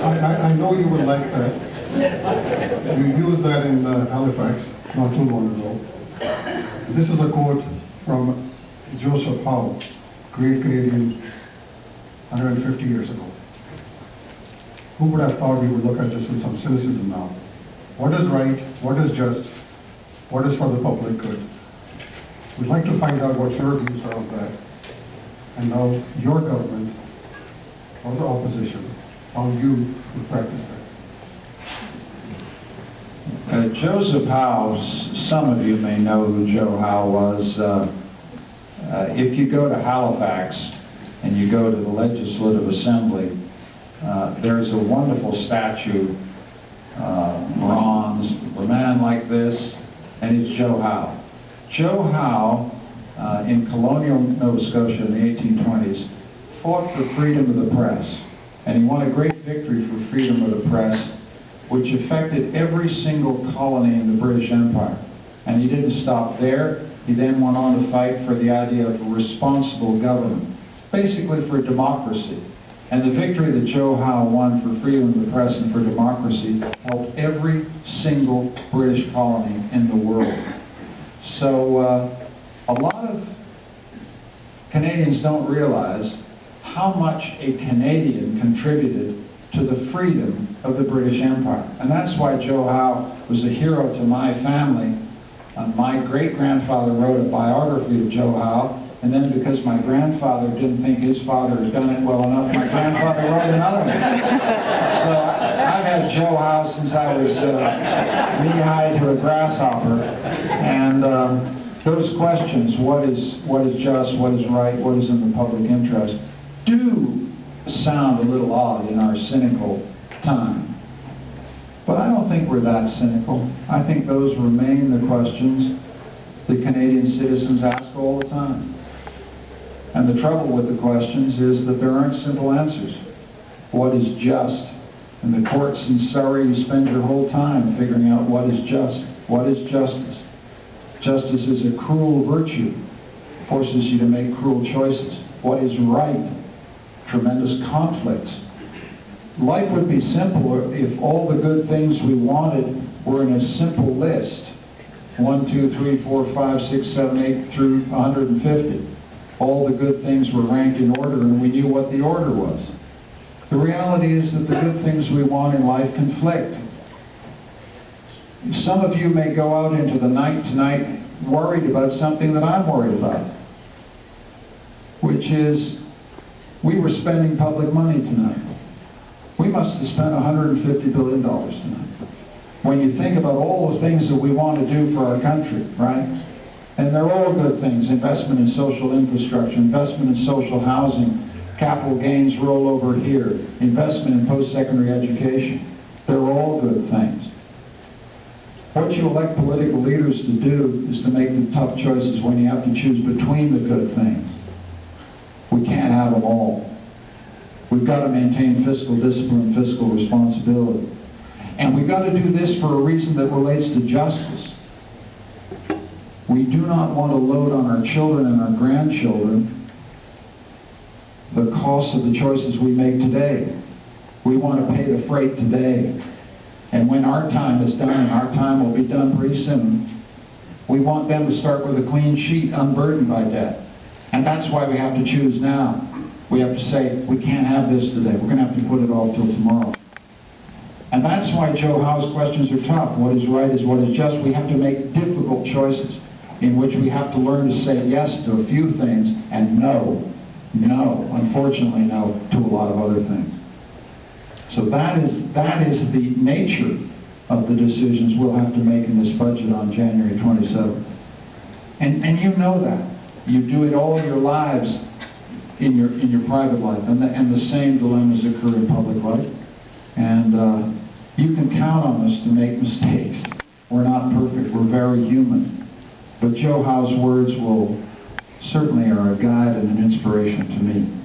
I know you would like that. You used that in Halifax not too long ago. This is a quote from Joseph Howe, great Canadian, 150 years ago. Who would have thought we would look at this with some cynicism now? What is right? What is just? What is for the public good? We'd like to find out what your views are of that, and how your government, or the opposition, how you would practice that. Joseph Howe, some of you may know who Joe Howe was. If you go to Halifax and you go to the Legislative Assembly, there's a wonderful statue, bronze, a man like this, and it's Joe Howe. Joe Howe, in colonial Nova Scotia in the 1820s, fought for freedom of the press, and he won a great victory for freedom of the press, which affected every single colony in the British Empire. And he didn't stop there. He then went on to fight for the idea of a responsible government, basically for democracy. And the victory that Joe Howe won for freedom of the press and for democracy helped every single British colony in the world. So a lot of Canadians don't realize how much a Canadian contributed to the freedom of the British Empire. And that's why Joe Howe was a hero to my family. My great-grandfather wrote a biography of Joe Howe, and then because my grandfather didn't think his father had done it well enough, my grandfather wrote another one. So I've had Joe Howe since I was knee-high to a grasshopper. And those questions, what is just, what is right, what is in the public interest, do sound a little odd in our cynical time. But I don't think we're that cynical. I think those remain the questions that Canadian citizens ask all the time. And the trouble with the questions is that there aren't simple answers. What is just? In the courts in Surrey, you spend your whole time figuring out what is just. What is justice? Justice is a cruel virtue. Forces you to make cruel choices. What is right? Tremendous conflicts. Life would be simpler if all the good things we wanted were in a simple list. 1, 2, 3, 4, 5, 6, 7, 8 through 150. All the good things were ranked in order and we knew what the order was. The reality is that the good things we want in life conflict. Some of you may go out into the night tonight worried about something that I'm worried about, which is we were spending public money tonight. We must have spent $150 billion tonight. When you think about all the things that we want to do for our country, right? And they're all good things. Investment in social infrastructure, investment in social housing, capital gains roll over here, investment in post-secondary education. They're all good things. What you elect political leaders to do is to make the tough choices when you have to choose between the good things. We can't have them all. We've got to maintain fiscal discipline and fiscal responsibility. And we've got to do this for a reason that relates to justice. We do not want to load on our children and our grandchildren the cost of the choices we make today. We want to pay the freight today. And when our time is done, and our time will be done pretty soon, we want them to start with a clean sheet, unburdened by debt. And that's why we have to choose now. We have to say, we can't have this today. We're going to have to put it off till tomorrow. And that's why Joe Howe's questions are tough. What is right is what is just. We have to make difficult choices in which we have to learn to say yes to a few things and no, unfortunately no, to a lot of other things. So that is the nature of the decisions we'll have to make in this budget on January 27th. And you know that. You do it all your lives in your private life, and the same dilemmas occur in public life. And you can count on us to make mistakes. We're not perfect. We're very human. But Joe Howe's words will certainly are a guide and an inspiration to me.